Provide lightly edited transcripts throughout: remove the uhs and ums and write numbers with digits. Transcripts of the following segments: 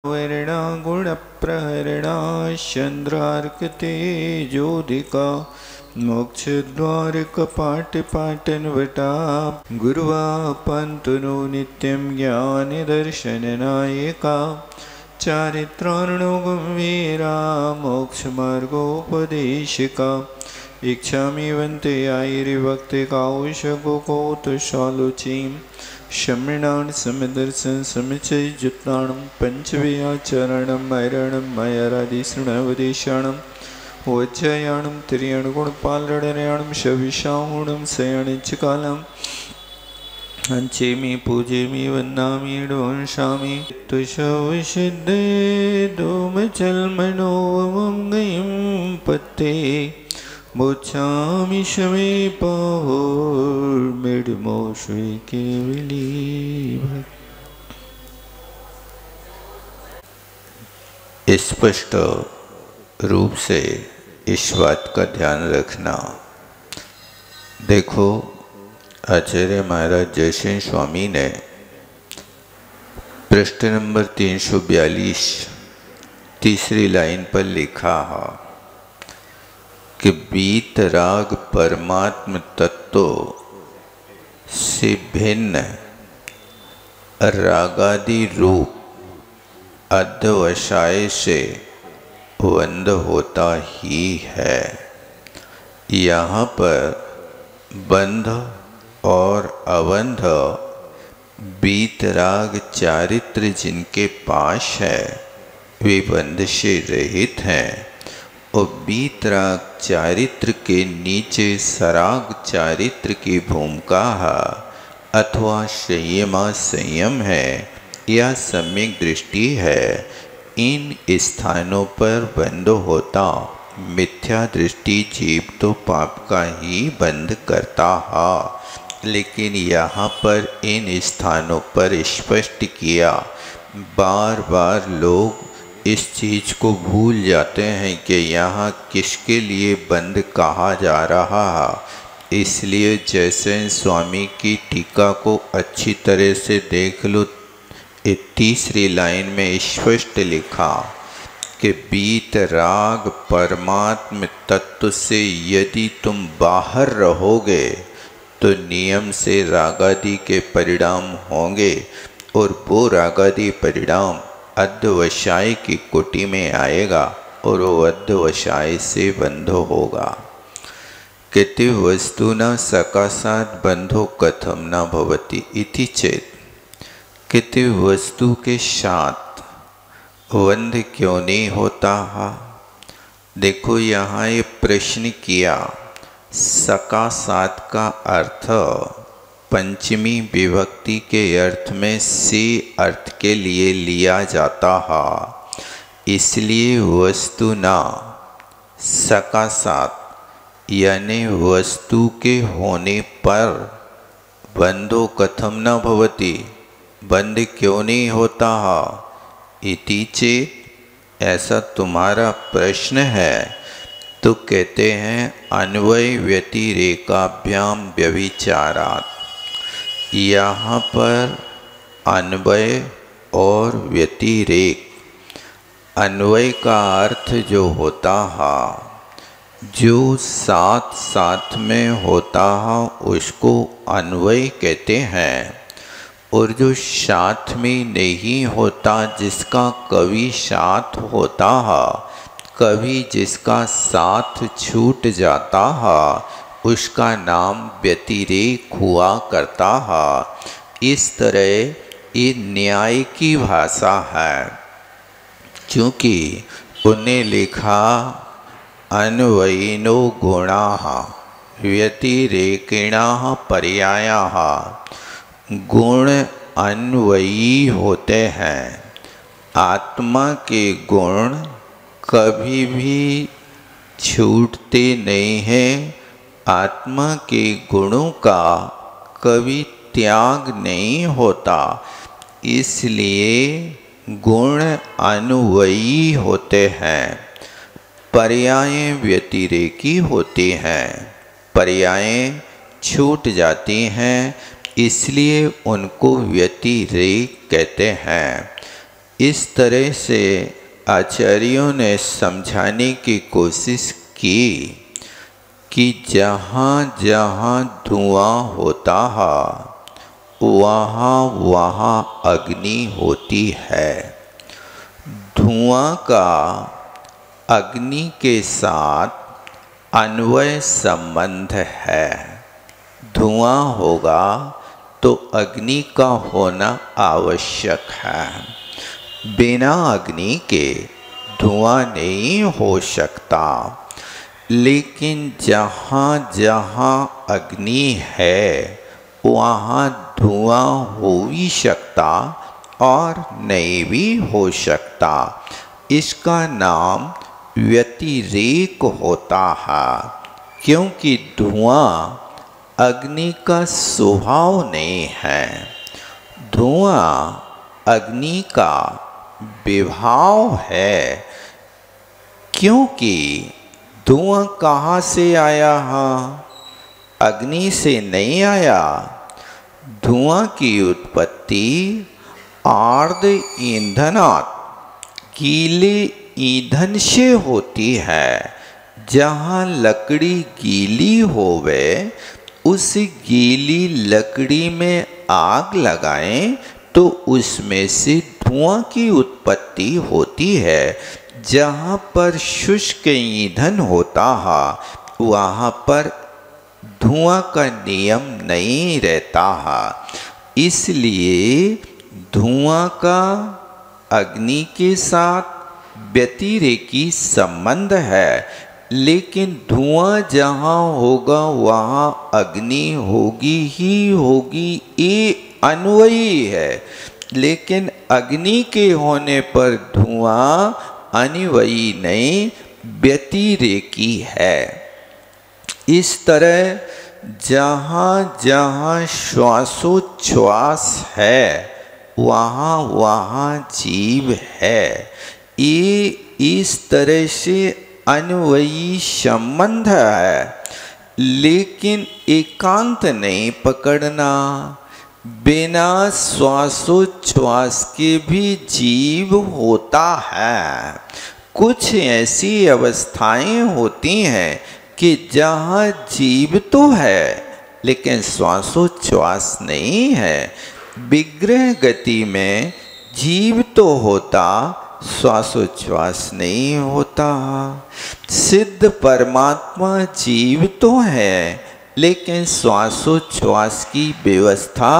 वर्णा गुणप्रहरणा चंद्रार्कतेजोदिका मोक्षद्वारकपाटपाटनवटा गुरुवापन्तनो नित्यं ज्ञानदर्शननायका चारित्रार्णोगम्भीरा मोक्षमार्गोपदेशिका इच्छामि वन्ते आयिर्भक्ति कौशगोकौतशालोचीं शमृणान् समदर्शन समुच्चयजुत्ताणं पञ्चव्याचरणं मरणं मयरादिशृणवदेशाणं वज्रयाणं त्रियणगुणपालरण्याणं शविशाहुणं शयणिचकालम् हंचेमि पूजेमि वन्दामि वंशामि तुषविशुद्धे धूमचल्मनोमङ्गयं पत्ते मोक्षामि शमे पावोर्मिडमो श्री केवली भक्त। स्पष्ट रूप से इस बात का ध्यान रखना। देखो, आचार्य महाराज जयसेन स्वामी ने पृष्ठ नंबर 342 तीसरी लाइन पर लिखा है कि वीतराग परमात्म तत्व से भिन्न रागादि रूप अध्यवसाय से बंध होता ही है। यहाँ पर बंध और अबंध वीतराग चारित्र जिनके पास है वे बंध से रहित हैं, और वीतराग चारित्र के नीचे सराग चारित्र की भूमिका है अथवा संयमा संयम है या सम्यक दृष्टि है। इन स्थानों पर बंध होता मिथ्या दृष्टि जीव तो पाप का ही बंध करता है, लेकिन यहाँ पर इन स्थानों पर स्पष्ट किया। बार बार लोग इस चीज़ को भूल जाते हैं कि यहाँ किसके लिए बंद कहा जा रहा है। इसलिए जयसेन स्वामी की टीका को अच्छी तरह से देख लो। तीसरी लाइन में स्पष्ट लिखा कि वीतराग परमात्म तत्व से यदि तुम बाहर रहोगे तो नियम से रागादि के परिणाम होंगे, और वो रागादि परिणाम अध्यवसाय की कोटि में आएगा और वो अध्यवसाय से बंधो होगा। कहते वस्तुना सकाशात् बंधो कथम न भवति इति चेत। कहते वस्तु के साथ बंध क्यों नहीं होता है। देखो, यहाँ ये प्रश्न किया। सकाशात् का अर्थ पंचमी विभक्ति के अर्थ में से अर्थ के लिए लिया जाता है। इसलिए वस्तुना सकाशात् यानी वस्तु के होने पर बंधो कथम न भवति, बंध क्यों नहीं होता है। इति चेत, ऐसा तुम्हारा प्रश्न है तो कहते हैं अन्वय व्यतिरेकाभ्याम व्यभिचारात्। यहाँ पर अन्वय और व्यतिरेक, अन्वय का अर्थ जो होता है, जो साथ साथ में होता है उसको अन्वय कहते हैं, और जो साथ में नहीं होता, जिसका कभी साथ होता है कभी जिसका साथ छूट जाता है, उसका नाम व्यतिरेक हुआ करता है। इस तरह ये न्याय की भाषा है, क्योंकि उन्हें लिखा अन्वयिनो गुणाः व्यतिरेकिणः पर्यायाः। गुण अन्वयी होते हैं। आत्मा के गुण कभी भी छूटते नहीं हैं। आत्मा के गुणों का कभी त्याग नहीं होता, इसलिए गुण अन्वयी होते हैं। पर्याय व्यतिरेकी होती हैं। पर्याय छूट जाती हैं, इसलिए उनको व्यतिरेक कहते हैं। इस तरह से आचार्यों ने समझाने की कोशिश की कि जहाँ जहाँ धुआं होता है वहाँ वहाँ अग्नि होती है। धुआं का अग्नि के साथ अन्वय संबंध है। धुआं होगा तो अग्नि का होना आवश्यक है। बिना अग्नि के धुआं नहीं हो सकता। लेकिन जहाँ जहाँ अग्नि है वहाँ धुआं हो भी सकता और नहीं भी हो सकता। इसका नाम व्यतिरेक होता है, क्योंकि धुआं अग्नि का स्वभाव नहीं है। धुआं अग्नि का विभाव है, क्योंकि धुआं कहाँ से आया है? अग्नि से नहीं आया। धुआं की उत्पत्ति आर्द्र ईंधनात् गीले ईंधन से होती है। जहाँ लकड़ी गीली होवे उस गीली लकड़ी में आग लगाएं तो उसमें से धुआं की उत्पत्ति होती है। जहाँ पर शुष्क ईंधन होता है वहाँ पर धुआं का नियम नहीं रहता है। इसलिए धुआं का अग्नि के साथ व्यतिरेकी संबंध है। लेकिन धुआं जहाँ होगा वहाँ अग्नि होगी ही होगी, ये अन्वयी है। लेकिन अग्नि के होने पर धुआं अन्वयी नहीं, व्यतिरेकी है। इस तरह जहाँ जहाँ श्वासोच्छ्वास है वहाँ वहाँ जीव है। ये इस तरह से अन्वयी संबंध है। लेकिन एकांत नहीं पकड़ना। बिना श्वासोच्छ्वास के भी जीव होता है। कुछ ऐसी अवस्थाएं होती हैं कि जहाँ जीव तो है लेकिन श्वासोच्छ्वास नहीं है। विग्रह गति में जीव तो होता, श्वासोच्छ्वास नहीं होता। सिद्ध परमात्मा जीव तो है लेकिन श्वासोच्छ्वास की व्यवस्था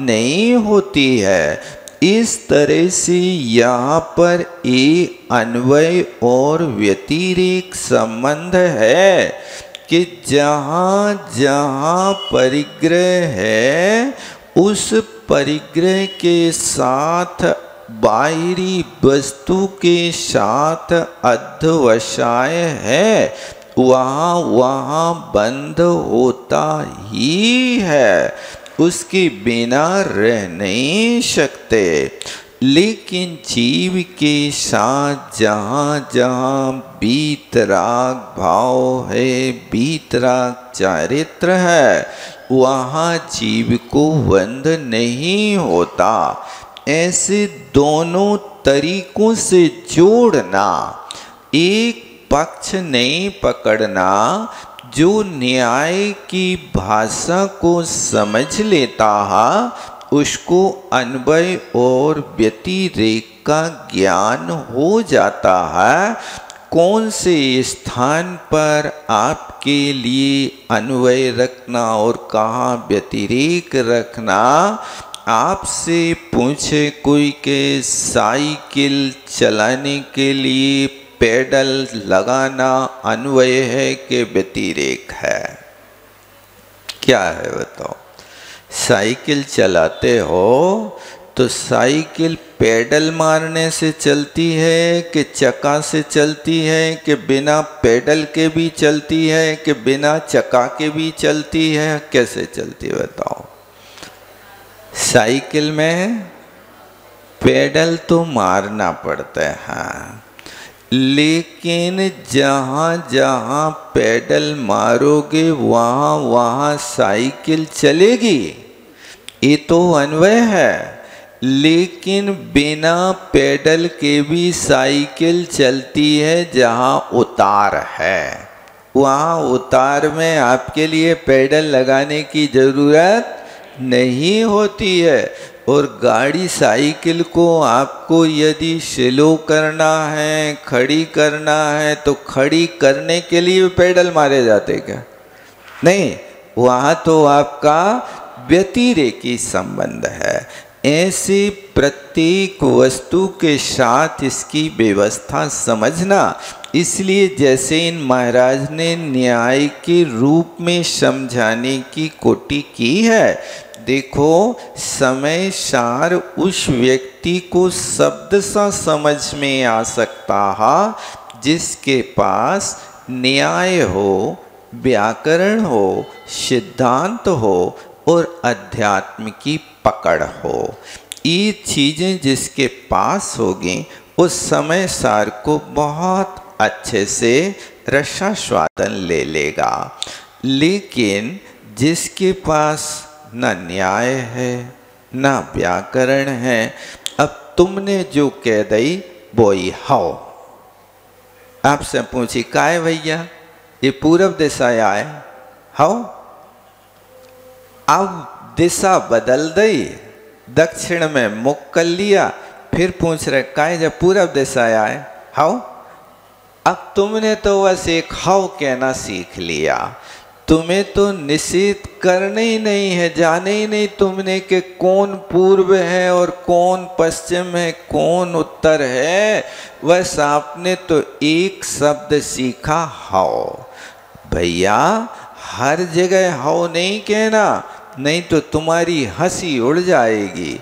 नहीं होती है। इस तरह से यहाँ पर एक अन्वय और व्यतिरेक संबंध है कि जहाँ जहाँ परिग्रह है उस परिग्रह के साथ बाहरी वस्तु के साथ अध्यवसाय है, वहाँ वहाँ बंध होता ही है। उसके बिना रह नहीं सकते। लेकिन जीव के साथ जहाँ जहाँ बीतराग भाव है, बीतराग चारित्र है, वहाँ जीव को बंध नहीं होता। ऐसे दोनों तरीकों से जोड़ना, एक पक्ष नहीं पकड़ना। जो न्याय की भाषा को समझ लेता है उसको अन्वय और व्यतिरेक का ज्ञान हो जाता है। कौन से स्थान पर आपके लिए अन्वय रखना और कहाँ व्यतिरेक रखना। आपसे पूछे कोई के साइकिल चलाने के लिए पेडल लगाना अन्वय है कि व्यतिरेक है? क्या है बताओ? साइकिल चलाते हो तो साइकिल पेडल मारने से चलती है कि चक्का से चलती है कि बिना पेडल के भी चलती है कि बिना चक्का के भी चलती है? कैसे चलती है बताओ? साइकिल में पेडल तो मारना पड़ता है, लेकिन जहाँ जहाँ पेडल मारोगे वहाँ वहाँ साइकिल चलेगी। ये तो अन्वय है। लेकिन बिना पेडल के भी साइकिल चलती है। जहाँ उतार है वहाँ उतार में आपके लिए पेडल लगाने की ज़रूरत नहीं होती है। और गाड़ी साइकिल को आपको यदि स्लो करना है, खड़ी करना है, तो खड़ी करने के लिए पेडल मारे जाते क्या? नहीं, वहाँ तो आपका व्यतिरेकी संबंध है। ऐसे प्रत्येक वस्तु के साथ इसकी व्यवस्था समझना। इसलिए जैसे इन महाराज ने न्याय के रूप में समझाने की कोटि की है, देखो समय सार उस व्यक्ति को शब्द सा समझ में आ सकता है जिसके पास न्याय हो, व्याकरण हो, सिद्धांत हो और अध्यात्म की पकड़ हो। ये चीज़ें जिसके पास होगी उस समय सार को बहुत अच्छे से रसास्वादन ले लेगा। लेकिन जिसके पास न न्याय है न व्याकरण है, अब तुमने जो कह दई वो ही हाओ। आपसे पूछी का है भैया, ये पूरब दिशा आए हाओ, अब दिशा बदल दई, दक्षिण में मुख कर लिया, फिर पूछ रहे काहे जब पूरब दिशा आए हाओ। अब तुमने तो बस एक हाओ कहना सीख लिया, तुम्हें तो निषेध करने ही नहीं है, जाने ही नहीं तुमने कि कौन पूर्व है और कौन पश्चिम है, कौन उत्तर है। बस आपने तो एक शब्द सीखा हाओ। भैया हर जगह हाओ नहीं कहना, नहीं तो तुम्हारी हंसी उड़ जाएगी।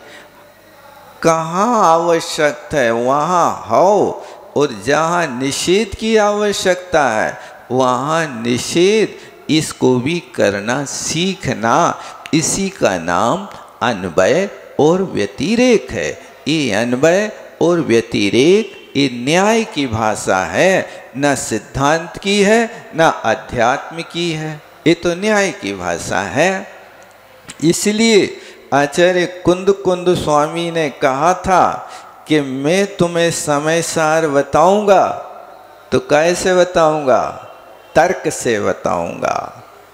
कहाँ आवश्यकता है वहाँ हाओ, और जहाँ निषेध की आवश्यकता है वहाँ निषेध। इसको भी करना सीखना, इसी का नाम अन्वय और व्यतिरेक है। ये अन्वय और व्यतिरेक ये न्याय की भाषा है, न सिद्धांत की है न अध्यात्म की है, ये तो न्याय की भाषा है। इसलिए आचार्य कुंद कुंद स्वामी ने कहा था कि मैं तुम्हें समय सार बताऊंगा, तो कैसे बताऊंगा? तर्क से बताऊंगा।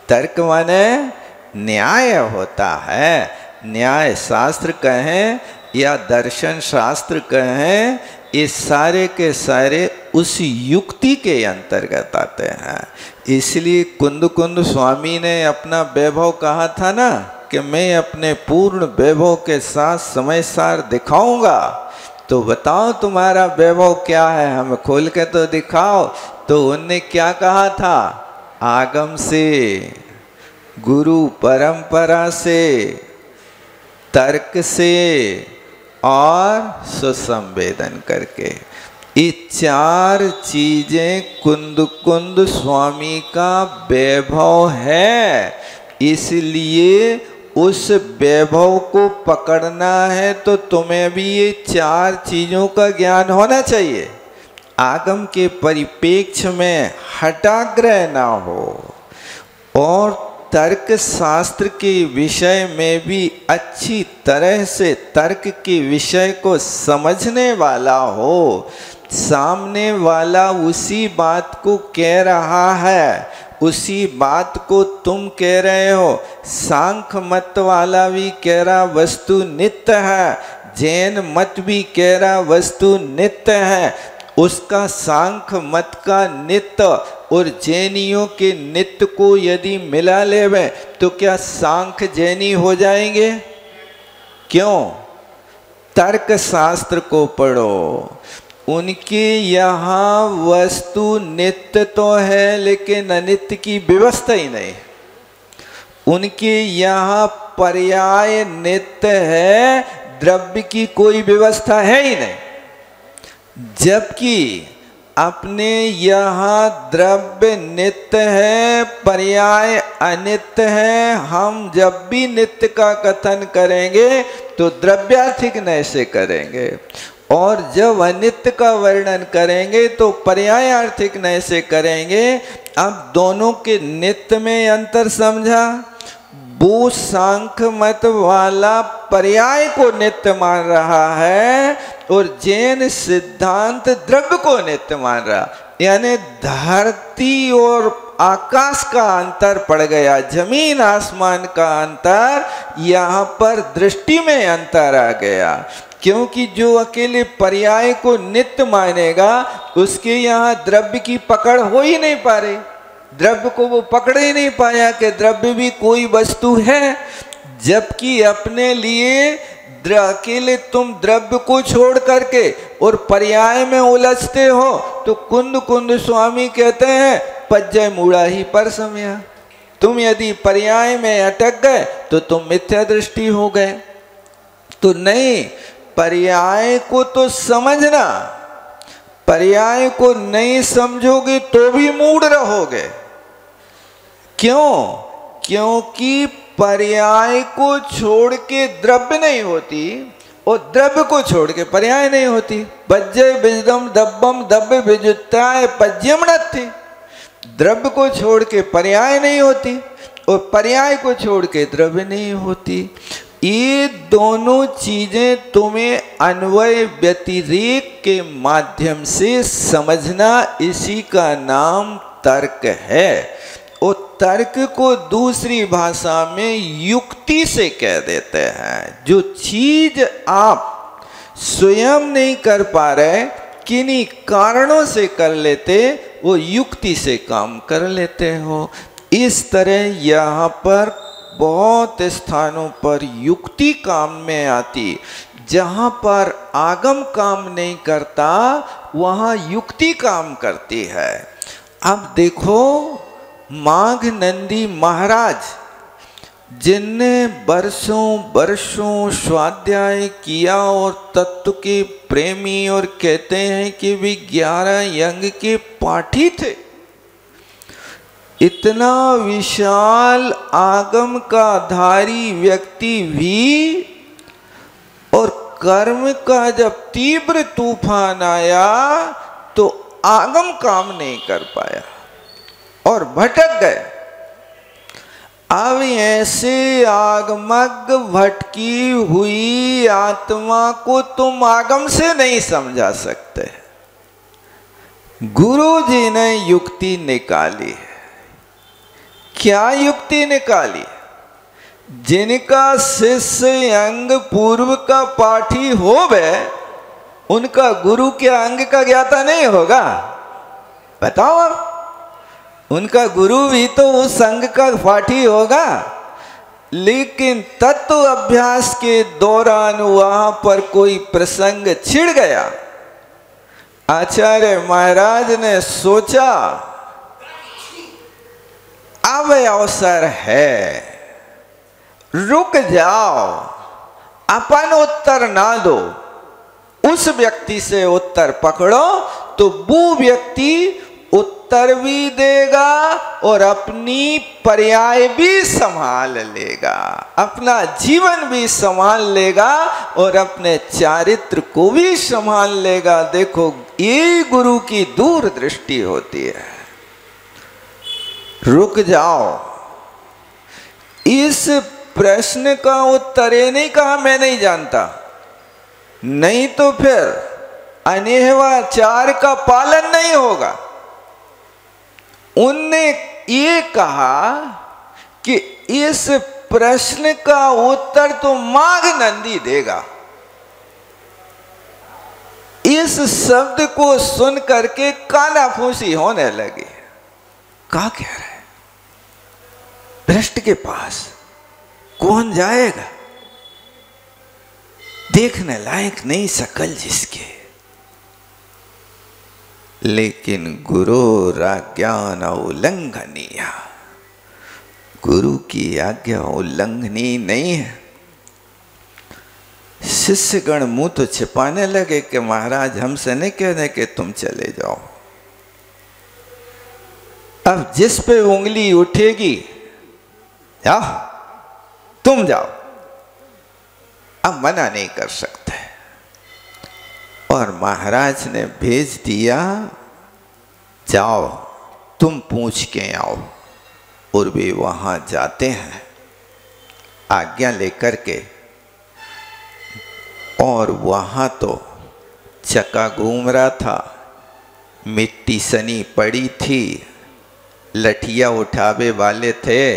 तर्क माने न्याय होता है। न्याय शास्त्र कहें या दर्शन शास्त्र कहें, ये सारे के सारे उस युक्ति के अंतर्गत आते हैं। इसलिए कुंद कुंद स्वामी ने अपना वैभव कहा था ना कि मैं अपने पूर्ण वैभव के साथ समय सार दिखाऊंगा। तो बताओ तुम्हारा वैभव क्या है, हमें खोल के तो दिखाओ। तो उनने क्या कहा था? आगम से, गुरु परंपरा से, तर्क से और सुसंवेदन करके। ये चार चीजें कुंद कुंद स्वामी का वैभव है। इसलिए उस वैभव को पकड़ना है तो तुम्हें भी ये चार चीजों का ज्ञान होना चाहिए। आगम के परिप्रेक्ष्य में हठाग्रह ना हो और तर्क शास्त्र के विषय में भी अच्छी तरह से तर्क के विषय को समझने वाला हो। सामने वाला उसी बात को कह रहा है, उसी बात को तुम कह रहे हो। सांख्य मत वाला भी कह रहा वस्तु नित्य है, जैन मत भी कह रहा वस्तु नित्य है। उसका सांख्य मत का नित्य और जैनियों के नित्य को यदि मिला लेवे तो क्या सांख्य जैनी हो जाएंगे? क्यों? तर्क शास्त्र को पढ़ो, उनके यहाँ वस्तु नित्य तो है लेकिन अनित्य की व्यवस्था ही नहीं। उनके यहाँ पर्याय नित्य है, द्रव्य की कोई व्यवस्था है ही नहीं। जबकि अपने यहाँ द्रव्य नित्य है, पर्याय अनित्य है। हम जब भी नित्य का कथन करेंगे तो द्रव्यार्थिक नय से करेंगे, और जब अनित्य का वर्णन करेंगे तो पर्यायार्थिक नय से करेंगे। अब दोनों के नित्य में अंतर समझा। वो सांख्य मत वाला पर्याय को नित्य मान रहा है और जैन सिद्धांत द्रव्य को नित्य मान रहा। यानी धरती और आकाश का अंतर पड़ गया, जमीन आसमान का अंतर, यहाँ पर दृष्टि में अंतर आ गया। क्योंकि जो अकेले पर्याय को नित्य मानेगा उसके यहाँ द्रव्य की पकड़ हो ही नहीं पा रही, द्रव्य को वो पकड़ ही नहीं पाया कि द्रव्य भी कोई वस्तु है। जबकि अपने लिए अकेले तुम द्रव्य को छोड़ करके और पर्याय में उलझते हो तो कुंद कुंद स्वामी कहते हैं पज्जय मूढ़ा ही पर समया। तुम यदि पर्याय में अटक गए तो तुम मिथ्या दृष्टि हो गए। तो नहीं, पर्याय को तो समझना, पर्याय को नहीं समझोगे तो भी मूढ़ रहोगे। क्यों? क्योंकि पर्याय को छोड़ के द्रव्य नहीं होती और द्रव्य को छोड़ के पर्याय नहीं होती। पज्जय बिजदम दब्बम दब्य विजुत्ताय पज्यम नत्थि। द्रव्य को छोड़ के पर्याय नहीं होती और पर्याय को छोड़ के द्रव्य नहीं होती। ये दोनों चीजें तुम्हें अन्वय व्यतिरेक के माध्यम से समझना, इसी का नाम तर्क है। और तर्क को दूसरी भाषा में युक्ति से कह देते हैं। जो चीज आप स्वयं नहीं कर पा रहे, किन्हीं कारणों से कर लेते, वो युक्ति से काम कर लेते हो। इस तरह यहाँ पर बहुत स्थानों पर युक्ति काम में आती। जहाँ पर आगम काम नहीं करता वहाँ युक्ति काम करती है। अब देखो, माघ नंदी महाराज जिनने वर्षों वर्षों स्वाध्याय किया और तत्व के प्रेमी, और कहते हैं कि वे 11 यंग के पाठी थे। इतना विशाल आगम का धारी व्यक्ति भी, और कर्म का जब तीव्र तूफान आया तो आगम काम नहीं कर पाया और भटक गए। अब ऐसे आगमग भटकी हुई आत्मा को तुम आगम से नहीं समझा सकते। गुरु जी ने युक्ति निकाली है। क्या युक्ति निकाली? जिनका शिष्य अंग पूर्व का पाठी हो गए, उनका गुरु के अंग का ज्ञाता नहीं होगा? बताओ आप। उनका गुरु भी तो उस अंग का पाठी होगा। लेकिन तत्व अभ्यास के दौरान वहां पर कोई प्रसंग छिड़ गया। आचार्य महाराज ने सोचा अब अवसर है, रुक जाओ, अपन उत्तर ना दो, उस व्यक्ति से उत्तर पकड़ो तो वो व्यक्ति उत्तर भी देगा और अपनी पर्याय भी संभाल लेगा, अपना जीवन भी संभाल लेगा और अपने चारित्र को भी संभाल लेगा। देखो, ये गुरु की दूरदृष्टि होती है। रुक जाओ। इस प्रश्न का उत्तर ये नहीं कहा मैं नहीं जानता, नहीं तो फिर अनेहवाचार का पालन नहीं होगा। उनने ये कहा कि इस प्रश्न का उत्तर तो माघ नंदी देगा। इस शब्द को सुन करके कानाफूसी होने लगी। क्या कह रहे? भ्रष्ट के पास कौन जाएगा? देखने लायक नहीं सकल जिसके। लेकिन गुरु आज्ञा उल्लंघनीय, गुरु की आज्ञा उल्लंघनीय नहीं है। शिष्यगण मुंह तो छिपाने लगे कि महाराज हमसे नहीं कह रहे कि तुम चले जाओ। अब जिस पे उंगली उठेगी, जाओ तुम जाओ, अब मना नहीं कर सकते। और महाराज ने भेज दिया, जाओ तुम पूछ के आओ। और वे वहां जाते हैं। आज्ञा लेकर के, और वहाँ तो चक्का घूम रहा था, मिट्टी सनी पड़ी थी, लठिया उठावे वाले थे,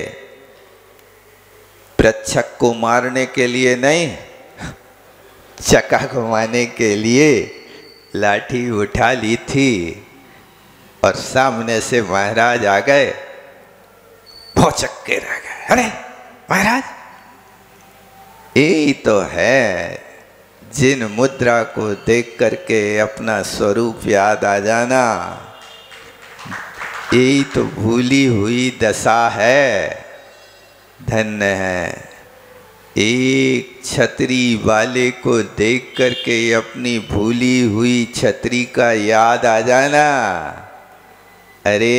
प्रच्छक को मारने के लिए नहीं, चक्का घुमाने के लिए लाठी उठा ली थी। और सामने से महाराज आ गए, भौचक के रह गए। अरे महाराज, यही तो है जिन मुद्रा को देख करके अपना स्वरूप याद आ जाना, यही तो भूली हुई दशा है। धन्य है एक छतरी वाले को देख करके अपनी भूली हुई छतरी का याद आ जाना। अरे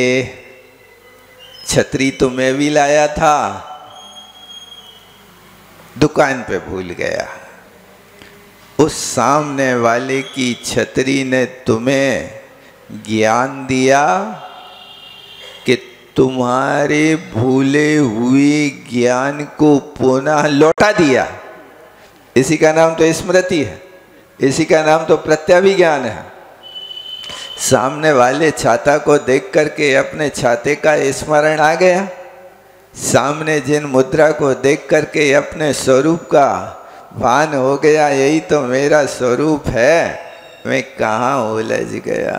छतरी तो मैं भी लाया था, दुकान पे भूल गया। उस सामने वाले की छतरी ने तुम्हें ज्ञान दिया कि तुम्हारे भूले हुए ज्ञान को पुनः लौटा दिया। इसी का नाम तो स्मृति है, इसी का नाम तो प्रत्यभिज्ञान है। सामने वाले छाता को देख करके अपने छाते का स्मरण आ गया, सामने जिन मुद्रा को देख करके अपने स्वरूप का भान हो गया, यही तो मेरा स्वरूप है, मैं कहाँ उलझ गया।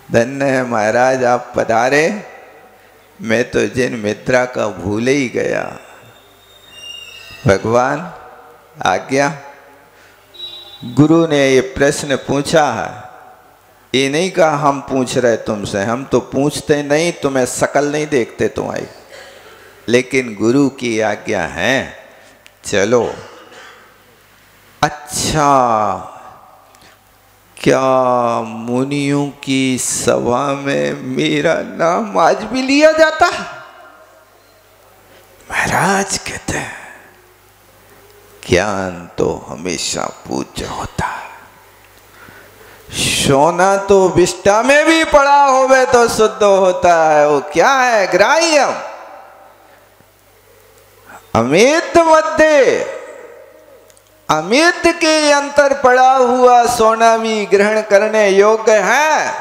धन्य है महाराज आप पधारे, मैं तो जिन मुद्रा का भूल ही गया। भगवान आज्ञा। गुरु ने ये प्रश्न पूछा है, ये नहीं कहा हम पूछ रहे तुमसे, हम तो पूछते नहीं, तुम्हें शकल नहीं देखते तुम्हारी, लेकिन गुरु की आज्ञा है चलो। अच्छा, क्या मुनियों की सभा में मेरा नाम आज भी लिया जाता है? महाराज कहते हैं ज्ञान तो हमेशा पूज्य होता है। सोना तो विष्ठा में भी पड़ा होवे तो शुद्ध होता है। वो क्या है? ग्राह्यम अमित मध्य, अमित के अंतर पड़ा हुआ सोना भी ग्रहण करने योग्य है।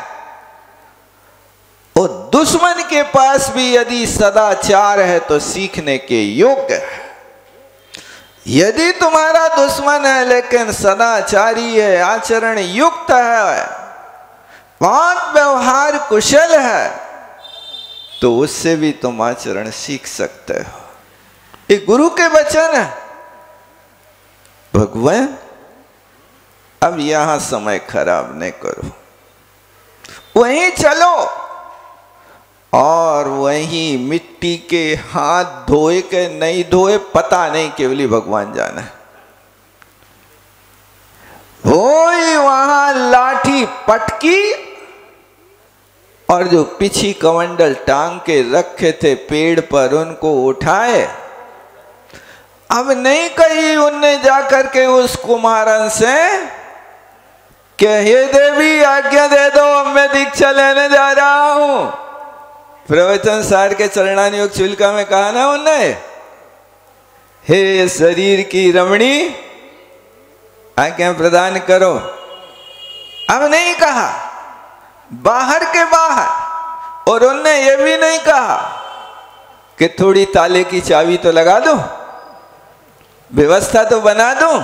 और दुश्मन के पास भी यदि सदाचार है तो सीखने के योग्य है। यदि तुम्हारा दुश्मन है लेकिन सदाचारी है, आचरण युक्त है, बहुत व्यवहार कुशल है, तो उससे भी तुम आचरण सीख सकते हो। ये गुरु के वचन है। भगवान अब यहां समय खराब नहीं करो, वहीं चलो और वहीं मिट्टी के हाथ धोए के नहीं धोए पता नहीं, केवली भगवान जाना है। वही वहां लाठी पटकी और जो पीछी कमंडल टांग के रखे थे पेड़ पर उनको उठाए। अब नहीं कही उनने जाकर के उस कुमारन से कि हे देवी आज्ञा दे दो, अब मैं दीक्षा लेने जा रहा हूं। प्रवचन सार के चरणानुयोग चुलका में कहा ना उनने, हे शरीर की रमणी आज्ञा प्रदान करो। अब नहीं कहा, बाहर के बाहर। और उनने ये भी नहीं कहा कि थोड़ी ताले की चाबी तो लगा दो, व्यवस्था तो बना दूं,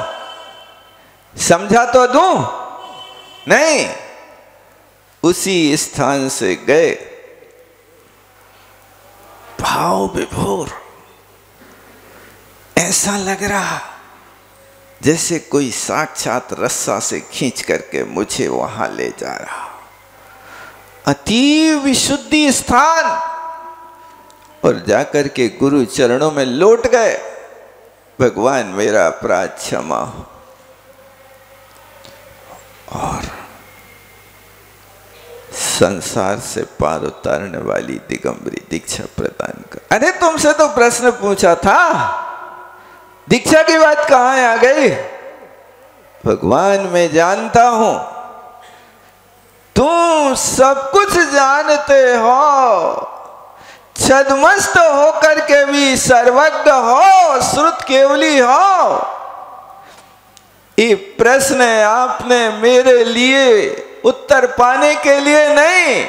समझा तो दूं। नहीं, उसी स्थान से गए भाव विभोर। ऐसा लग रहा जैसे कोई साक्षात रस्सा से खींच करके मुझे वहां ले जा रहा। अति विशुद्धि स्थान। और जाकर के गुरु चरणों में लौट गए, भगवान मेरा अपराध क्षमा हो। और संसार से पार उतारने वाली दिगंबरी दीक्षा प्रदान कर। अरे तुमसे तो प्रश्न पूछा था, दीक्षा की बात कहां आ गई? भगवान मैं जानता हूं, तुम सब कुछ जानते हो, छद्मस्त होकर के भी सर्वज्ञ हो, श्रुत केवली हो। ये प्रश्न आपने मेरे लिए उत्तर पाने के लिए नहीं,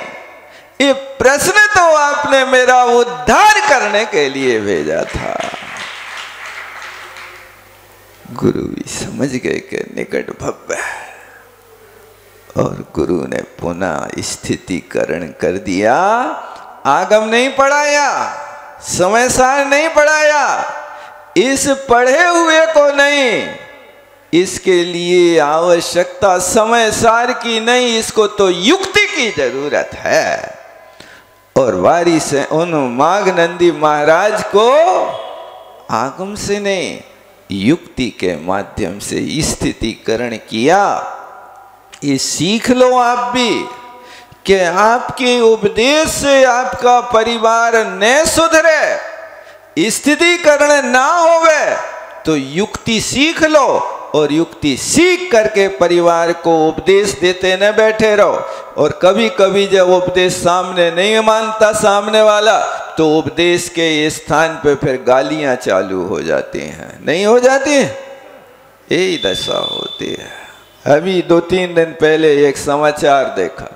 ये प्रश्न तो आपने मेरा उद्धार करने के लिए भेजा था। गुरु भी समझ गए कि निकट भव्य, और गुरु ने पुनः स्थितिकरण कर दिया। आगम नहीं पढ़ाया, समय सार नहीं पढ़ाया, इस पढ़े हुए को नहीं, इसके लिए आवश्यकता समय सार की नहीं, इसको तो युक्ति की जरूरत है। और वारी से उन माघनंदी महाराज को आगम से नहीं, युक्ति के माध्यम से स्थितिकरण किया। ये सीख लो आप भी कि आपके उपदेश से आपका परिवार न सुधरे, स्थितिकरण ना होवे, तो युक्ति सीख लो, और युक्ति सीख करके परिवार को उपदेश देते न बैठे रहो। और कभी कभी जब उपदेश सामने नहीं मानता सामने वाला, तो उपदेश के स्थान पे फिर गालियां चालू हो जाती हैं, नहीं हो जाती? यही दशा होती है। अभी 2-3 दिन पहले एक समाचार देखा,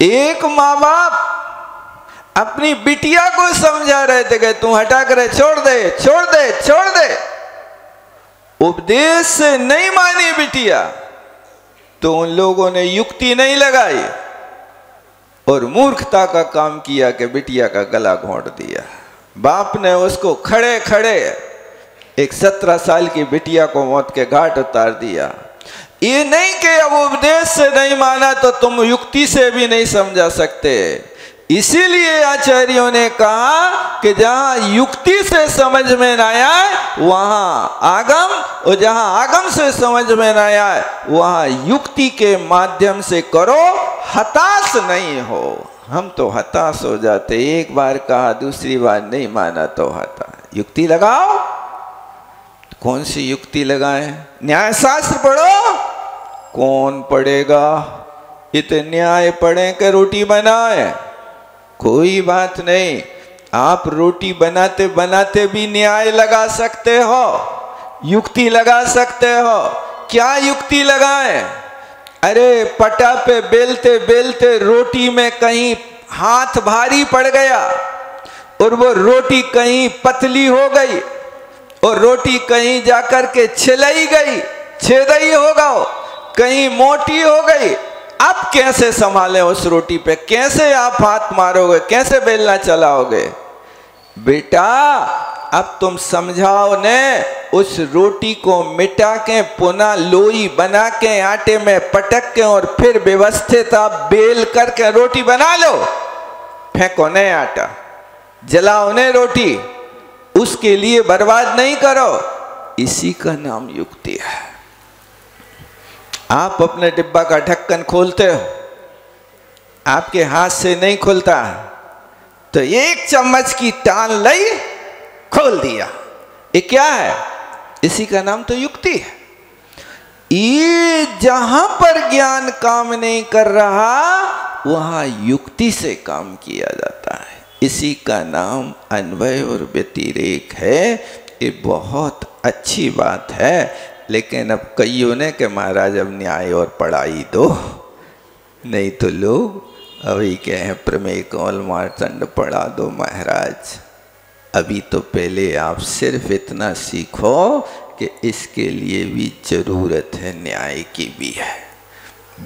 एक माँ बाप अपनी बिटिया को समझा रहे थे कि तू हटा कर छोड़ दे, छोड़ दे, छोड़ दे। उपदेश से नहीं मानी बिटिया, तो उन लोगों ने युक्ति नहीं लगाई और मूर्खता का काम किया कि बिटिया का गला घोंट दिया। बाप ने उसको खड़े खड़े एक 17 साल की बिटिया को मौत के घाट उतार दिया। ये नहीं कि अब उपदेश से नहीं माना तो तुम युक्ति से भी नहीं समझा सकते। इसीलिए आचार्यों ने कहा कि जहां युक्ति से समझ में न आए वहां आगम, और जहां आगम से समझ में न आए वहां युक्ति के माध्यम से करो, हताश नहीं हो। हम तो हताश हो जाते, एक बार कहा दूसरी बार नहीं माना तो हताश। युक्ति लगाओ। कौन सी युक्ति लगाएं? न्याय शास्त्र पढ़ो। कौन पढ़ेगा? इतने न्याय पढ़े कि रोटी बनाए? कोई बात नहीं, आप रोटी बनाते बनाते भी न्याय लगा सकते हो, युक्ति लगा सकते हो। क्या युक्ति लगाएं? अरे पटा पे बेलते बेलते रोटी में कहीं हाथ भारी पड़ गया और वो रोटी कहीं पतली हो गई और रोटी कहीं जाकर के छिलाई गई, छेदई होगा, कहीं मोटी हो गई। अब कैसे संभालें उस रोटी पे? कैसे आप हाथ मारोगे? कैसे बेलना चलाओगे? बेटा अब तुम समझाओ ने, उस रोटी को मिटा के पुनः लोई बना के आटे में पटक के और फिर व्यवस्थित आप बेल करके रोटी बना लो। फेंको नहीं आटा, जलाओ नहीं रोटी, उसके लिए बर्बाद नहीं करो। इसी का नाम युक्ति है। आप अपने डिब्बा का ढक्कन खोलते हो, आपके हाथ से नहीं खुलता, तो एक चम्मच की टान लाई, खोल दिया। ये क्या है? इसी का नाम तो युक्ति है। ये जहां पर ज्ञान काम नहीं कर रहा वहां युक्ति से काम किया जाता है। इसी का नाम अन्वय और व्यतिरेक है। ये बहुत अच्छी बात है। लेकिन अब कईयों ने कि महाराज अब न्याय और पढ़ाई दो, नहीं तो लोग अभी कहें प्रमेय कौल मार्तंड पढ़ा दो महाराज। अभी तो पहले आप सिर्फ इतना सीखो कि इसके लिए भी जरूरत है, न्याय की भी है,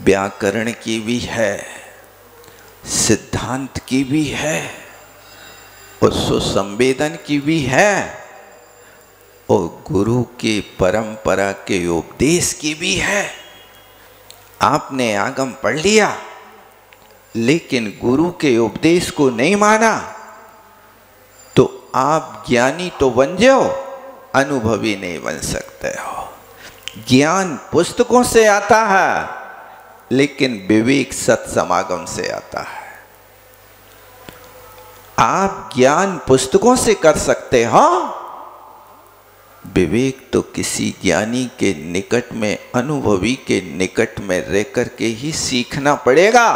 व्याकरण की भी है, सिद्धांत की भी है, और सुसंवेदन की भी है, और गुरु की परंपरा के उपदेश की भी है। आपने आगम पढ़ लिया लेकिन गुरु के उपदेश को नहीं माना तो आप ज्ञानी तो बन जाओ, अनुभवी नहीं बन सकते हो। ज्ञान पुस्तकों से आता है लेकिन विवेक सत्समागम से आता है। आप ज्ञान पुस्तकों से कर सकते हो, विवेक तो किसी ज्ञानी के निकट में, अनुभवी के निकट में रह कर के ही सीखना पड़ेगा।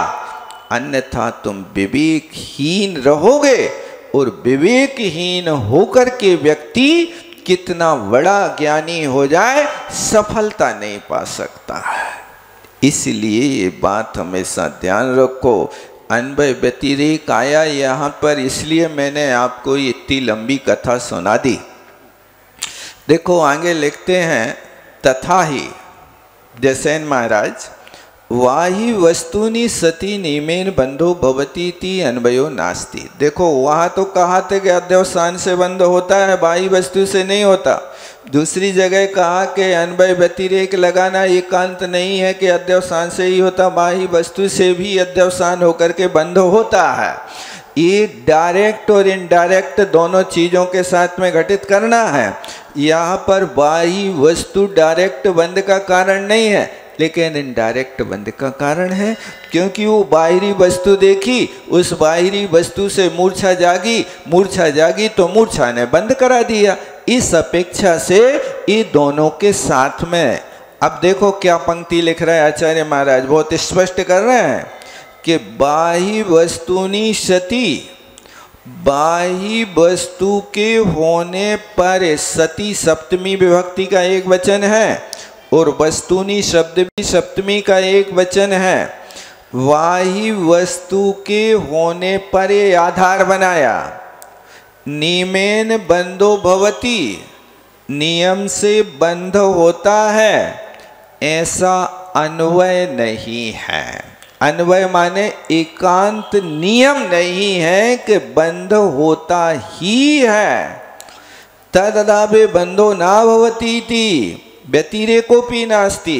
अन्यथा तुम विवेकहीन रहोगे, और विवेकहीन होकर के व्यक्ति कितना बड़ा ज्ञानी हो जाए सफलता नहीं पा सकता है। इसलिए ये बात हमेशा ध्यान रखो। अन्वय व्यतिरेक आया यहाँ पर, इसलिए मैंने आपको इतनी लंबी कथा सुना दी। देखो आगे लिखते हैं, तथा ही जैसेन महाराज वाही वस्तुनि सती निमेन बंधो भवती ती अन्वयो नास्ति। देखो वहाँ तो कहा था कि अध्यवसान से बंध होता है, बाह्य वस्तु से नहीं होता। दूसरी जगह कहा कि अन्वय व्यतिरेक लगाना एकांत नहीं है कि अध्यवसान से ही होता, बाह्य वस्तु से भी अध्यवसान होकर के बंध होता है। ये डायरेक्ट और इनडायरेक्ट दोनों चीज़ों के साथ में घटित करना है। यहाँ पर बाह्य वस्तु डायरेक्ट बंध का कारण नहीं है, लेकिन इनडायरेक्ट बंध का कारण है, क्योंकि वो बाहरी वस्तु देखी, उस बाहरी वस्तु से मूर्छा जागी, मूर्छा जागी तो मूर्छा ने बंद करा दिया। इस अपेक्षा से ये दोनों के साथ में, अब देखो क्या पंक्ति लिख रहा है आचार्य महाराज, बहुत स्पष्ट कर रहे हैं कि बाह्य वस्तुनि सती, बाह्य वस्तु के होने पर, सती सप्तमी विभक्ति का एक वचन है और वस्तुनि शब्द भी सप्तमी का एक वचन है। बाह्य वस्तु के होने पर ये आधार बनाया। नियमेन बंधो भवति, नियम से बंध होता है, ऐसा अन्वय नहीं है। अन्वय माने एकांत नियम नहीं है कि बंध होता ही है। तददावे बंधो ना भवती थी व्यतिरेकोपि नास्ति।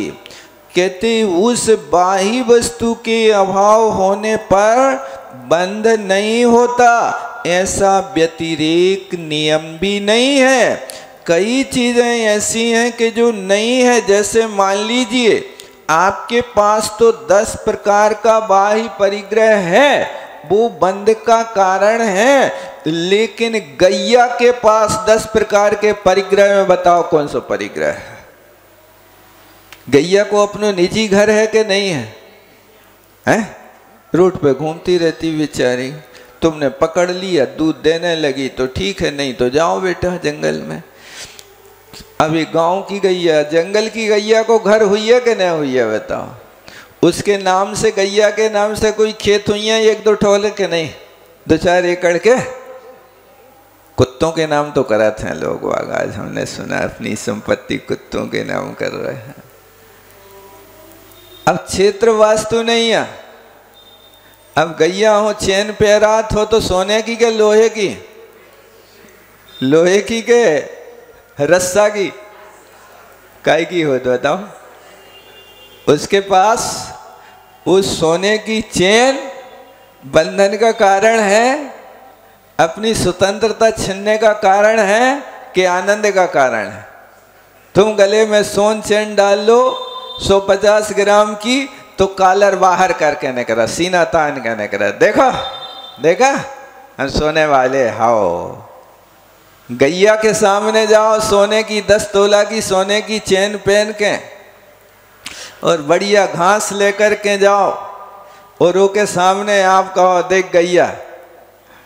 कहते उस बाह्य वस्तु के अभाव होने पर बंध नहीं होता, ऐसा व्यतिरेक नियम भी नहीं है। कई चीज़ें ऐसी हैं कि जो नहीं है, जैसे मान लीजिए आपके पास तो 10 प्रकार का बाह्य परिग्रह है, वो बंध का कारण है, लेकिन गैया के पास 10 प्रकार के परिग्रह में बताओ कौन सा परिग्रह है? गैया को अपना निजी घर है कि नहीं है? हैं? रोड पे घूमती रहती बेचारी, तुमने पकड़ लिया, दूध देने लगी तो ठीक है, नहीं तो जाओ बेटा जंगल में। अभी गांव की गैया, जंगल की गैया को घर हुई है कि नहीं हुई है बताओ? उसके नाम से, गैया के नाम से कोई खेत हुई है 1-2 ठोले के नहीं, 2-4 एकड़ के? कुत्तों के नाम तो कराते हैं लोग, आज हमने सुना अपनी संपत्ति कुत्तों के नाम कर रहे हैं। अब क्षेत्र वास्तु नहीं है। अब गैया हो, चैन पैरात हो तो सोने की के लोहे की? लोहे की के रस्सा की? काय की हो तो बताओ? उसके पास उस सोने की चैन बंधन का कारण है, अपनी स्वतंत्रता छीनने का कारण है कि आनंद का कारण है? तुम गले में सोन चैन डाल लो 150 ग्राम की, तो कॉलर बाहर करके निकला, सीना तान के निकला, देखो देखा हम सोने वाले। हाओ गैया के सामने जाओ, सोने की 10 तोला की सोने की चैन पहन के, और बढ़िया घास लेकर के जाओ, और वो के सामने आप कहो देख गैया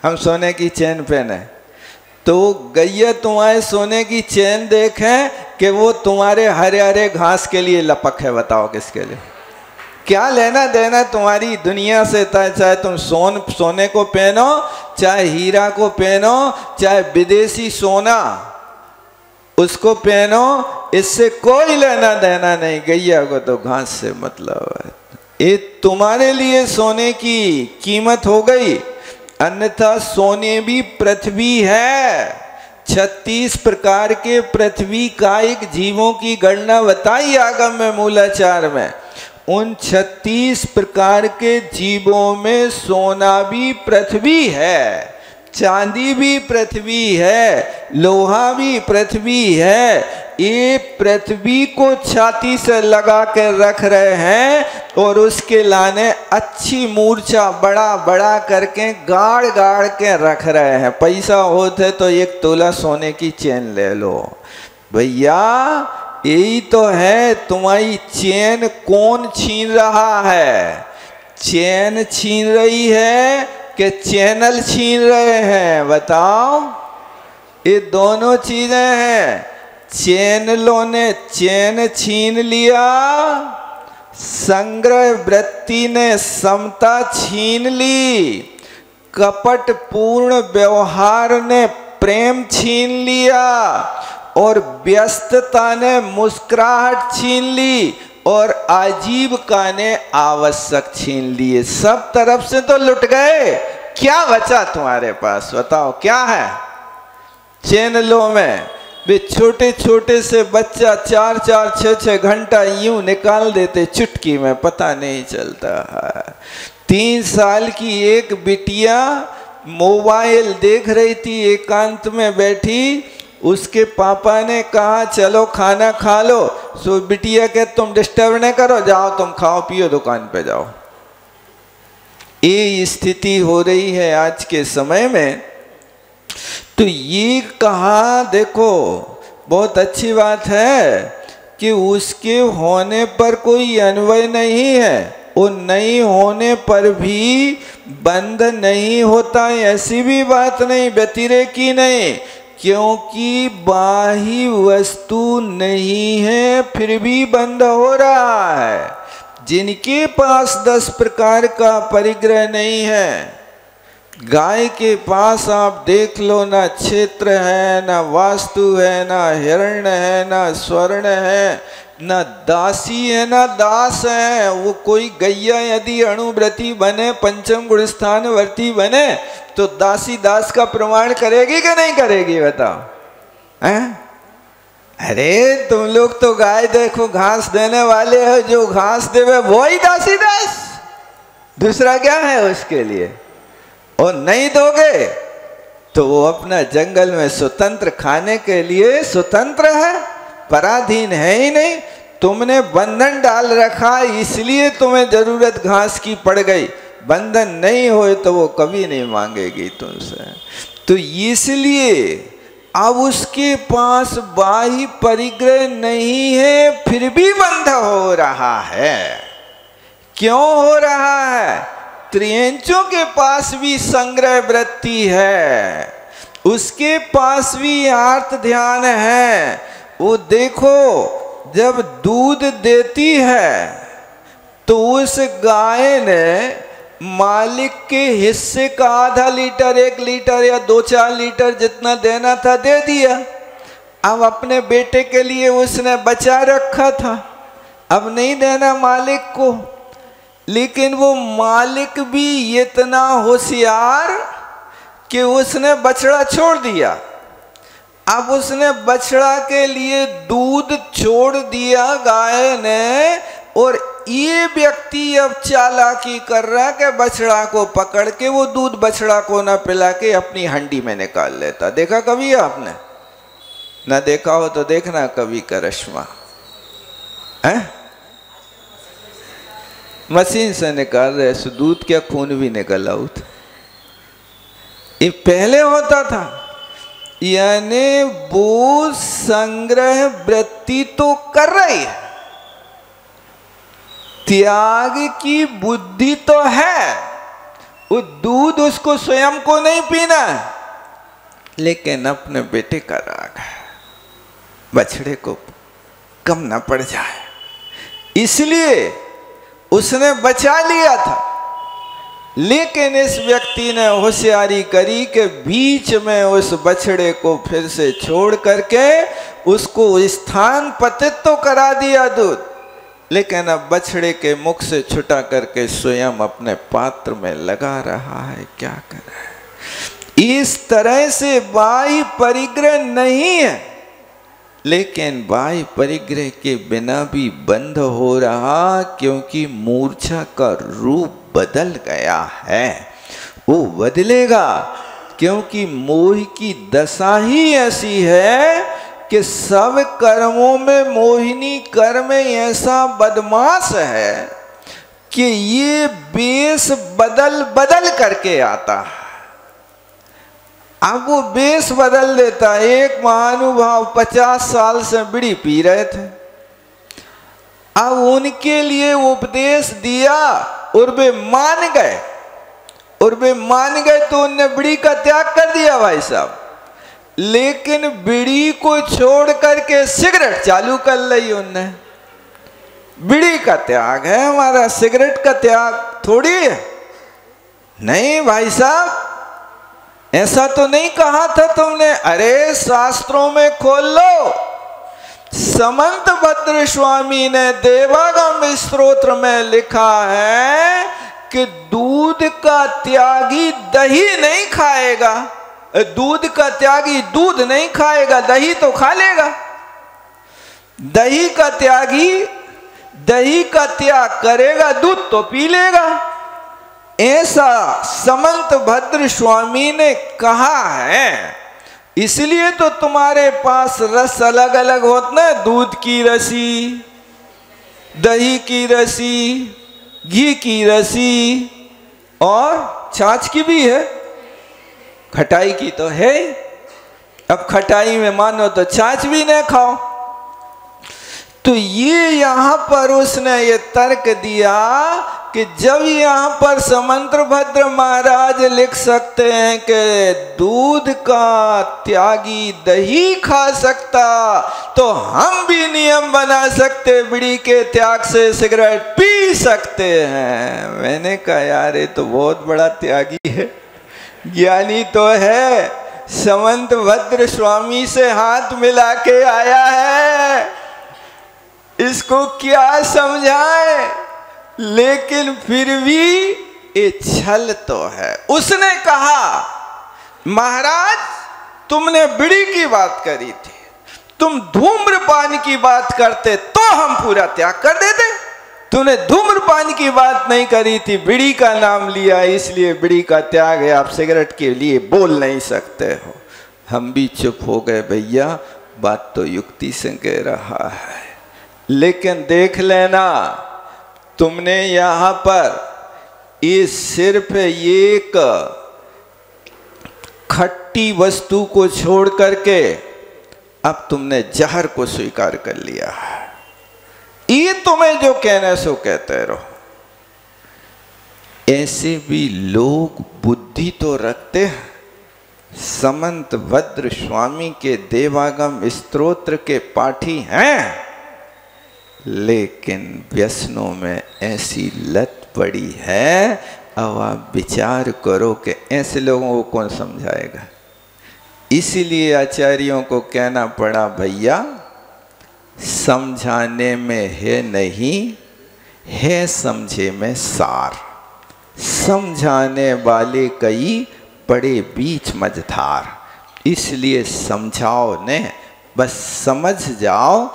हम सोने की चैन पहने, तो गैया तुम्हारे सोने की चैन देखे कि वो तुम्हारे हरे हरे घास के लिए लपक है? बताओ किसके लिए? क्या लेना देना तुम्हारी दुनिया से? चाहे तुम सोने को पहनो, चाहे हीरा को पहनो, चाहे विदेशी सोना उसको पहनो, इससे कोई लेना देना नहीं। गैया को तो घास से मतलब है। ये तुम्हारे लिए सोने की कीमत हो गई, अन्यथा सोने भी पृथ्वी है। 36 प्रकार के पृथ्वी कायिक जीवों की गणना बताई आगम में मूलाचार में। उन 36 प्रकार के जीवों में सोना भी पृथ्वी है, चांदी भी पृथ्वी है, लोहा भी पृथ्वी है। ये पृथ्वी को छाती से लगा के रख रहे हैं, और उसके लाने अच्छी मूर्छा बड़ा बड़ा करके गाड़ गाड़ के रख रहे हैं। पैसा होते तो 1 तोला सोने की चैन ले लो भैया। यही तो है, तुम्हारी चैन कौन छीन रहा है? चैन छीन रही है कि चैनल छीन रहे हैं? बताओ। ये दोनों चीजें हैं। चैनलों ने चैन छीन लिया, संग्रह वृत्ति ने समता छीन ली, कपट पूर्ण व्यवहार ने प्रेम छीन लिया, और व्यस्तता ने मुस्कुराहट छीन ली, और आजीविका ने आवश्यक छीन लिए। सब तरफ से तो लुट गए, क्या बचा तुम्हारे पास? बताओ क्या है? चैनलों में वे छोटे छोटे से बच्चा 4-4, 6-6 घंटा यूं निकाल देते चुटकी में, पता नहीं चलता है। 3 साल की एक बिटिया मोबाइल देख रही थी, एकांत में बैठी। उसके पापा ने कहा चलो खाना खा लो। सो बिटिया के तुम डिस्टर्ब नहीं करो, जाओ तुम खाओ पियो, दुकान पे जाओ। ये स्थिति हो रही है आज के समय में। तो ये कहा, देखो बहुत अच्छी बात है कि उसके होने पर कोई अन्वय नहीं है, वो नहीं होने पर भी बंध नहीं होता, ऐसी भी बात नहीं, व्यतिरेकी नहीं। क्योंकि बाह्य वस्तु नहीं है फिर भी बंध हो रहा है। जिनके पास 10 प्रकार का परिग्रह नहीं है, गाय के पास आप देख लो, ना क्षेत्र है, ना वास्तु है, ना हिरण्य है, ना स्वर्ण है, ना दासी है, ना दास है। वो कोई गैया यदि अणुव्रती बने, पंचम गुण स्थान वर्ती बने, तो दासी दास का प्रमाण करेगी कि नहीं करेगी? बताओ। हैं? अरे तुम लोग तो गाय देखो घास देने वाले हो, जो घास देवे वो ही दासी दास, दूसरा क्या है उसके लिए? और नहीं दोगे तो वो अपना जंगल में स्वतंत्र खाने के लिए स्वतंत्र है, पराधीन है ही नहीं। तुमने बंधन डाल रखा, इसलिए तुम्हें जरूरत घास की पड़ गई। बंधन नहीं होए तो वो कभी नहीं मांगेगी तुमसे। तो इसलिए अब उसके पास बाह्य परिग्रह नहीं है फिर भी बंध हो रहा है। क्यों हो रहा है? त्रियंचों के पास भी संग्रह वृत्ति है, उसके पास भी आर्त ध्यान है। वो देखो जब दूध देती है तो उस गाय ने मालिक के हिस्से का आधा लीटर, 1 लीटर या 2-4 लीटर जितना देना था दे दिया। अब अपने बेटे के लिए उसने बचा रखा था, अब नहीं देना मालिक को। लेकिन वो मालिक भी इतना होशियार कि उसने बछड़ा छोड़ दिया। अब उसने बछड़ा के लिए दूध छोड़ दिया गाय ने, और ये व्यक्ति अब चालाकी कर रहा है कि बछड़ा को पकड़ के वो दूध बछड़ा को ना पिला के अपनी हंडी में निकाल लेता। देखा कभी आपने? ना देखा हो तो देखना कभी करिश्मा है। मशीन से निकाल रहे सो दूध, क्या खून भी निकल आउट। ये पहले होता था। यानी वो संग्रह वृत्ति तो कर रही है, त्याग की बुद्धि तो है। वो दूध उसको स्वयं को नहीं पीना, लेकिन अपने बेटे का राग है, बछड़े को कम ना पड़ जाए, इसलिए उसने बचा लिया था। लेकिन इस व्यक्ति ने होशियारी करी कि बीच में उस बछड़े को फिर से छोड़ करके उसको स्थान पतित तो करा दिया दूध, लेकिन अब बछड़े के मुख से छुटा करके स्वयं अपने पात्र में लगा रहा है। क्या करे? इस तरह से बाह्य परिग्रह नहीं है, लेकिन बाह्य परिग्रह के बिना भी बंध हो रहा, क्योंकि मूर्छा का रूप बदल गया है। वो बदलेगा क्योंकि मोह की दशा ही ऐसी है कि सब कर्मों में मोहिनी कर्म ऐसा बदमाश है कि ये बेस बदल बदल करके आता है। अब वो बेस बदल देता। एक महानुभाव 50 साल से बीड़ी पी रहे थे, अब उनके लिए उपदेश दिया और वे मान गए, और वे मान गए तो उनने बीड़ी का त्याग कर दिया भाई साहब। लेकिन बीड़ी को छोड़ करके सिगरेट चालू कर ली उनने। बीड़ी का त्याग है हमारा, सिगरेट का त्याग थोड़ी है। नहीं भाई साहब, ऐसा तो नहीं कहा था तुमने। अरे शास्त्रों में खोल लो, समंत भद्र स्वामी ने देवागम स्तोत्र में लिखा है कि दूध का त्यागी दही नहीं खाएगा, दूध का त्यागी दूध नहीं खाएगा, दही तो खा लेगा। दही का त्यागी दही का त्याग करेगा, दूध तो पी लेगा। ऐसा समंत भद्र स्वामी ने कहा है। इसलिए तो तुम्हारे पास रस अलग अलग होते ना, दूध की रसी, दही की रसी, घी की रसी, और छाछ की भी है, खटाई की तो है। अब खटाई में मानो तो छाछ भी न खाओ। तो ये यहां पर उसने ये तर्क दिया कि जब यहां पर समंत भद्र महाराज लिख सकते हैं कि दूध का त्यागी दही खा सकता, तो हम भी नियम बना सकते, बीड़ी के त्याग से सिगरेट पी सकते हैं। मैंने कहा यार ये तो बहुत बड़ा त्यागी है, ज्ञानी तो है, समंत भद्र स्वामी से हाथ मिला के आया है, इसको क्या समझाए। लेकिन फिर भी ये छल तो है। उसने कहा महाराज तुमने बीड़ी की बात करी थी, तुम धूम्रपान की बात करते तो हम पूरा त्याग कर देते। तूने धूम्रपान की बात नहीं करी थी, बीड़ी का नाम लिया, इसलिए बीड़ी का त्याग है, आप सिगरेट के लिए बोल नहीं सकते हो। हम भी चुप हो गए, भैया बात तो युक्ति से कह रहा है, लेकिन देख लेना तुमने यहाँ पर ये सिर्फ एक खट्टी वस्तु को छोड़ करके अब तुमने जहर को स्वीकार कर लिया है। ये तुम्हें जो कहना सो कहते रहो। ऐसे भी लोग बुद्धि तो रखते हैं। समंत भद्र स्वामी के देवागम स्तोत्र के पाठी हैं, लेकिन व्यसनों में ऐसी लत पड़ी है। अब आप विचार करो कि ऐसे लोगों को कौन समझाएगा। इसीलिए आचार्यों को कहना पड़ा, भैया समझाने में है नहीं, है समझे में सार। समझाने वाले कई बड़े बीच मझधार, इसलिए समझाओ ने, बस समझ जाओ।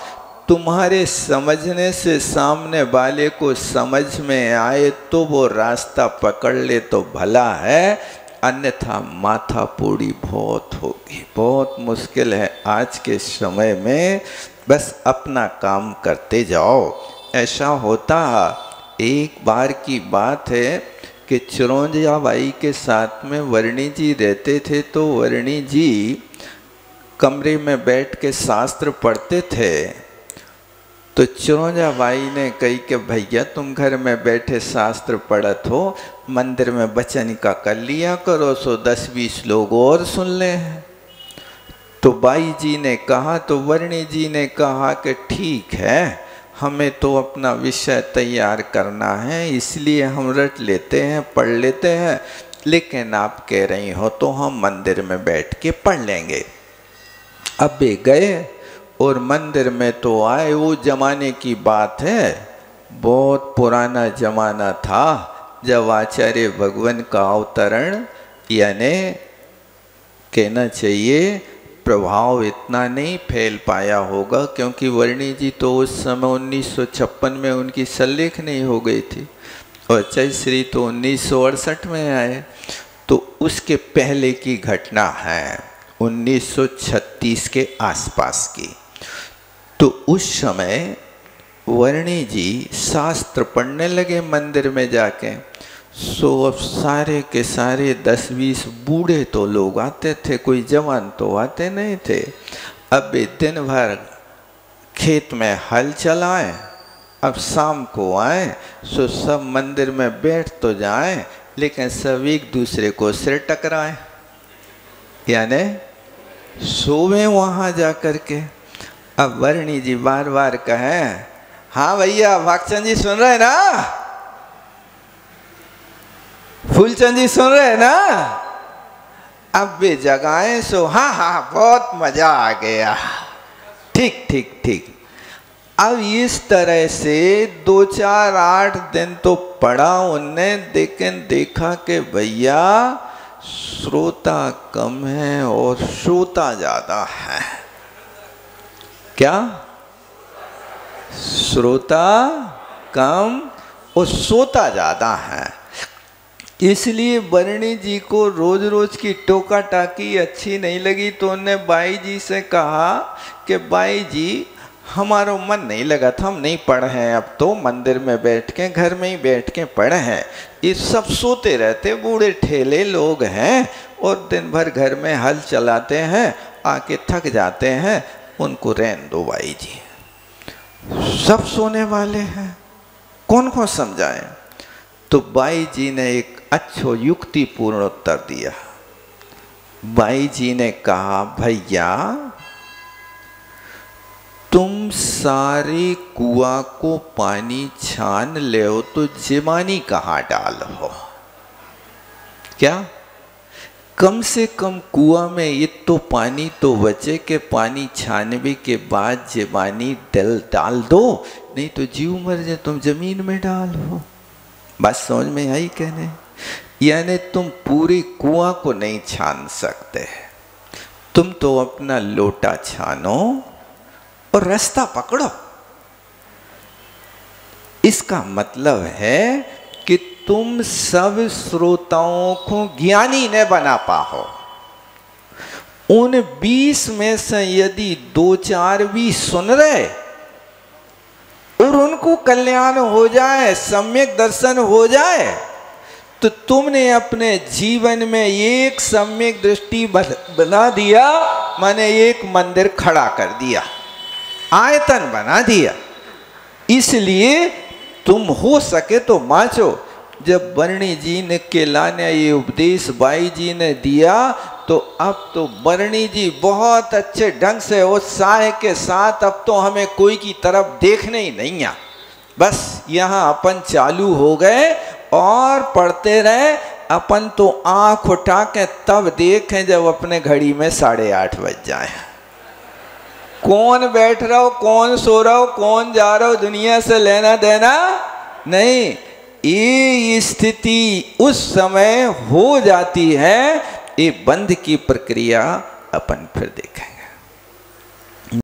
तुम्हारे समझने से सामने वाले को समझ में आए तो वो रास्ता पकड़ ले तो भला है, अन्यथा माथा पूड़ी बहुत होगी। बहुत मुश्किल है आज के समय में। बस अपना काम करते जाओ। ऐसा होता, एक बार की बात है कि चिरौंजिया बाई के साथ में वर्णी जी रहते थे। तो वर्णी जी कमरे में बैठ के शास्त्र पढ़ते थे। तो चिरौंजिया बाई ने कही कि भैया तुम घर में बैठे शास्त्र पढ़त हो, मंदिर में बचन का कर लिया करो, सो 10-20 लोग और सुन ले। तो बाई जी ने कहा, तो वर्णी जी ने कहा कि ठीक है, हमें तो अपना विषय तैयार करना है, इसलिए हम रट लेते हैं, पढ़ लेते हैं, लेकिन आप कह रही हो तो हम मंदिर में बैठ के पढ़ लेंगे। अब वे गए और मंदिर में तो आए। वो जमाने की बात है, बहुत पुराना जमाना था, जब आचार्य भगवान का अवतरण, यानी कहना चाहिए प्रभाव इतना नहीं फैल पाया होगा, क्योंकि वर्णी जी तो उस समय 1956 में उनकी सल्लेख नहीं हो गई थी, और चैश्री तो 1968 में आए। तो उसके पहले की घटना है, 1936 के आसपास की। तो उस समय वर्णी जी शास्त्र पढ़ने लगे मंदिर में जाके। सो अब सारे के सारे 10-20 बूढ़े तो लोग आते थे, कोई जवान तो आते नहीं थे। अब दिन भर खेत में हल चलाएं अब शाम को आए सो सब मंदिर में बैठ तो जाएं, लेकिन सब एक दूसरे को सिर टकराएं, यानी सोवे वहाँ जा कर के। अब वर्णी जी बार बार कहें, हाँ भैया भागचंद जी सुन रहे ना, फूलचंद जी सुन रहे ना, अब वे जगाएं सो हाँ हाँ बहुत मजा आ गया, ठीक ठीक ठीक। अब इस तरह से 2 4 8 दिन तो पढ़ा उनने, लेकिन देखा कि भैया श्रोता कम है और श्रोता ज्यादा है। क्या? श्रोता कम और श्रोता ज्यादा है। इसलिए वर्णी जी को रोज रोज की टोका टाकी अच्छी नहीं लगी, तो उन्होंने बाई जी से कहा कि बाई जी हमारा मन नहीं लगा था, हम नहीं पढ़े हैं, अब तो मंदिर में बैठ के घर में ही बैठ के पढ़े हैं। ये सब सोते रहते बूढ़े ठेले लोग हैं और दिन भर घर में हल चलाते हैं, आके थक जाते हैं, उनको रहने दो बाई जी, सब सोने वाले हैं, कौन को समझाए। तो बाई जी ने एक अच्छो युक्तिपूर्ण उत्तर दिया। बाई जी ने कहा, भैया तुम सारे कुआं को पानी छान ले हो तो जिमानी कहाँ डाल हो? क्या? कम से कम कुआं में ये तो पानी तो बचे कि पानी छानने के बाद जिमानी डाल दो, नहीं तो जीव मर जाए, तुम जमीन में डालो। बात समझ में आई कहने? यानी तुम पूरी कुआं को नहीं छान सकते, तुम तो अपना लोटा छानो और रास्ता पकड़ो। इसका मतलब है कि तुम सब श्रोताओं को ज्ञानी न बना पाओ। उन 20 में से यदि 2 4 भी सुन रहे और उनको कल्याण हो जाए, सम्यक दर्शन हो जाए, तो तुमने अपने जीवन में एक सम्यक दृष्टि बना दिया, माने एक मंदिर खड़ा कर दिया, आयतन बना दिया। इसलिए तुम हो सके तो माचो। जब वर्णी जी ने के लाने ये उपदेश बाई जी ने दिया, तो अब तो वर्णी जी बहुत अच्छे ढंग से उत्साह के साथ, अब तो हमें कोई की तरफ देखने ही नहीं आ, बस यहाँ अपन चालू हो गए और पढ़ते रहे। अपन तो आंख उठा के तब देखें जब अपने घड़ी में 8:30 बज जाए। कौन बैठ रहा हो, कौन सो रहा हो, कौन जा रहा हो, दुनिया से लेना देना नहीं। ये स्थिति उस समय हो जाती है, ये बंद की प्रक्रिया अपन फिर देखें।